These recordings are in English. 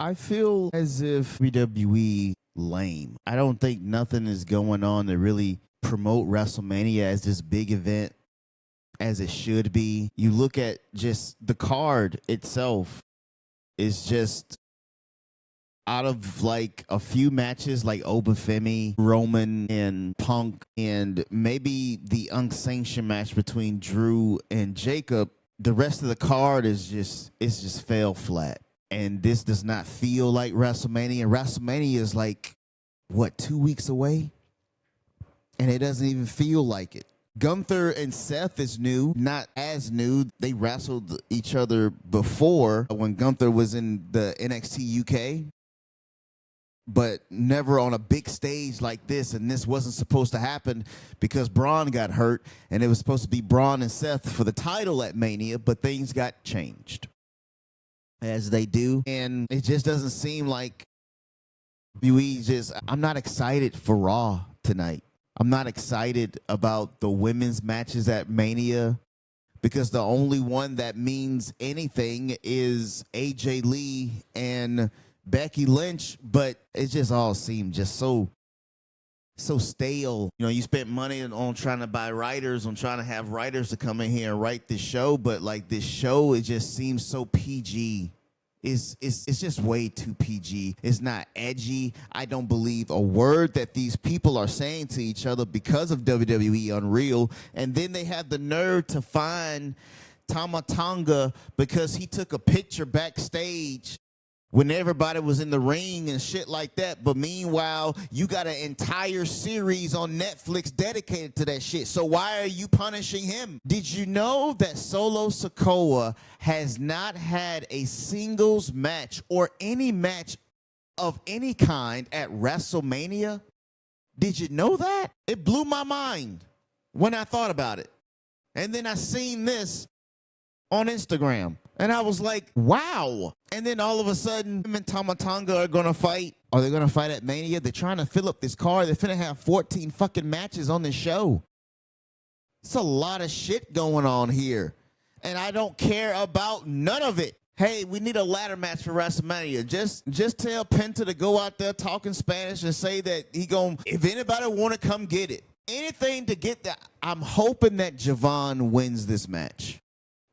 I feel as if WWE lame. I don't think nothing is going on to really promote WrestleMania as this big event as it should be. You look at just the card itself is just out of like a few matches like Obafemi, Roman, and Punk, and maybe the unsanctioned match between Drew and Jacob, the rest of the card is just fell flat. And this does not feel like WrestleMania. WrestleMania is like, what, 2 weeks away? And it doesn't even feel like it. Gunther and Seth is new, not as new. They wrestled each other before when Gunther was in the NXT UK, but never on a big stage like this. And this wasn't supposed to happen because Braun got hurt, and it was supposed to be Braun and Seth for the title at Mania, but things got changed, as they do. And it just doesn't seem like I'm not excited for Raw tonight. I'm not excited about the women's matches at Mania because the only one that means anything is AJ Lee and Becky Lynch, but it just all seemed just so stale. You know, you spent money on trying to buy writers, on trying to have writers to come in here and write this show, but like this show, it just seems so PG. It's just way too PG. It's not edgy. I don't believe a word that these people are saying to each other because of WWE Unreal. And then they have the nerve to find Tama Tonga because he took a picture backstage when everybody was in the ring and shit like that. But meanwhile, you got an entire series on Netflix dedicated to that shit. So why are you punishing him? Did you know that Solo Sikoa has not had a singles match or any match of any kind at WrestleMania? Did you know that? It blew my mind when I thought about it. And then I seen this on Instagram. And I was like, wow. And then all of a sudden, him and Tama Tonga are going to fight. Are they going to fight at Mania? They're trying to fill up this card. They're finna have 14 fucking matches on this show. It's a lot of shit going on here. And I don't care about none of it. Hey, we need a ladder match for WrestleMania. Just tell Penta to go out there talking Spanish and say that if anybody want to come get it. Anything to get that. I'm hoping that Javon wins this match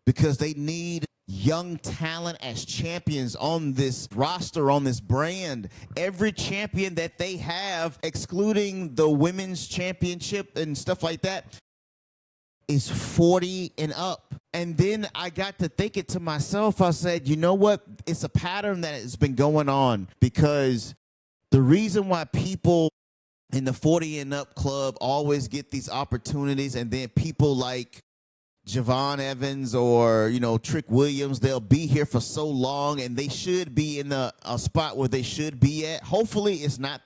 because they need young talent as champions on this roster, on this brand. Every champion that they have, excluding the women's championship and stuff like that, is 40 and up. And then I got to thinking to myself, I said, you know what? It's a pattern that has been going on because the reason why people in the 40 and up club always get these opportunities, and then people like Javon Evans or, Trick Williams, they'll be here for so long and they should be in a spot where they should be at. Hopefully it's not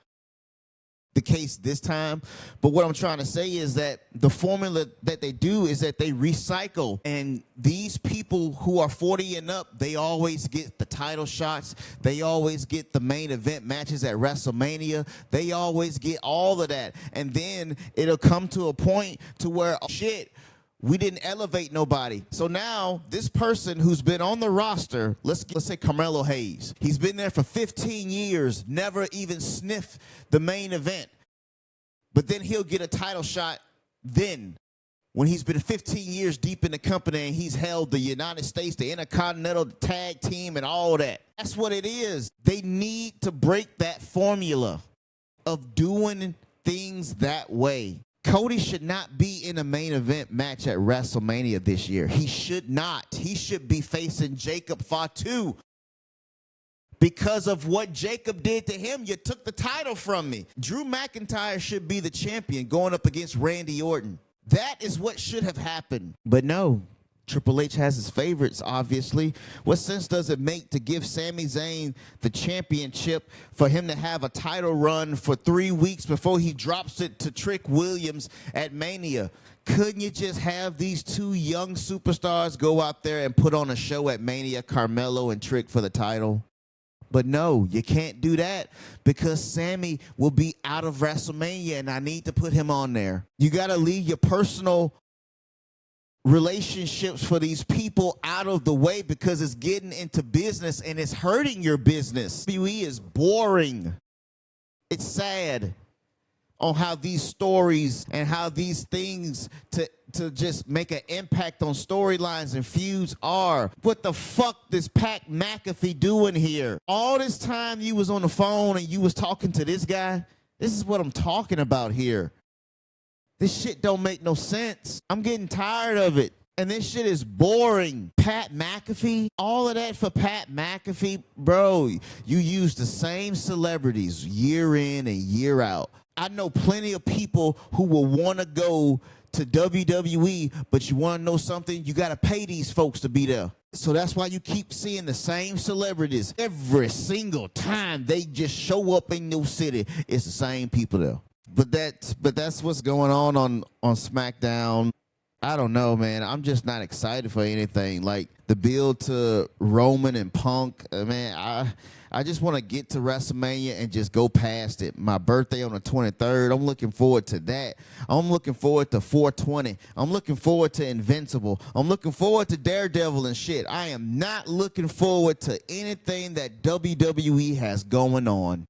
the case this time. But what I'm trying to say is that the formula that they do is that they recycle. And these people who are 40 and up, they always get the title shots. They always get the main event matches at WrestleMania. They always get all of that. And then it'll come to a point to where, oh, shit, we didn't elevate nobody. So now this person who's been on the roster, let's say Carmelo Hayes, he's been there for 15 years, never even sniffed the main event. But then he'll get a title shot then when he's been 15 years deep in the company and he's held the United States, the Intercontinental Tag Team and all that. That's what it is. They need to break that formula of doing things that way. Cody should not be in a main event match at WrestleMania this year. He should not. He should be facing Jacob Fatu. Because of what Jacob did to him, you took the title from me. Drew McIntyre should be the champion going up against Randy Orton. That is what should have happened. But no, Triple H has his favorites, obviously. What sense does it make to give Sami Zayn the championship for him to have a title run for 3 weeks before he drops it to Trick Williams at Mania? Couldn't you just have these two young superstars go out there and put on a show at Mania, Carmelo and Trick for the title? But no, you can't do that because Sammy will be out of WrestleMania and I need to put him on there. You got to leave your personal relationships for these people out of the way because it's getting into business and it's hurting your business. WWE is boring. It's sad on how these stories and how these things to just make an impact on storylines and feuds are. What the fuck is Pat McAfee doing here? All this time you was on the phone and you was talking to this guy. This is what I'm talking about here. This shit don't make no sense. I'm getting tired of it. And this shit is boring. Pat McAfee, all of that for Pat McAfee. Bro, you use the same celebrities year in and year out. I know plenty of people who will want to go to WWE, but you want to know something? You got to pay these folks to be there. So that's why you keep seeing the same celebrities every single time they just show up in your city. It's the same people there. But that's what's going on SmackDown. I don't know, man. I'm just not excited for anything. Like the build to Roman and Punk, man, I just want to get to WrestleMania and just go past it. My birthday on the 23rd, I'm looking forward to that. I'm looking forward to 420. I'm looking forward to Invincible. I'm looking forward to Daredevil and shit. I am not looking forward to anything that WWE has going on.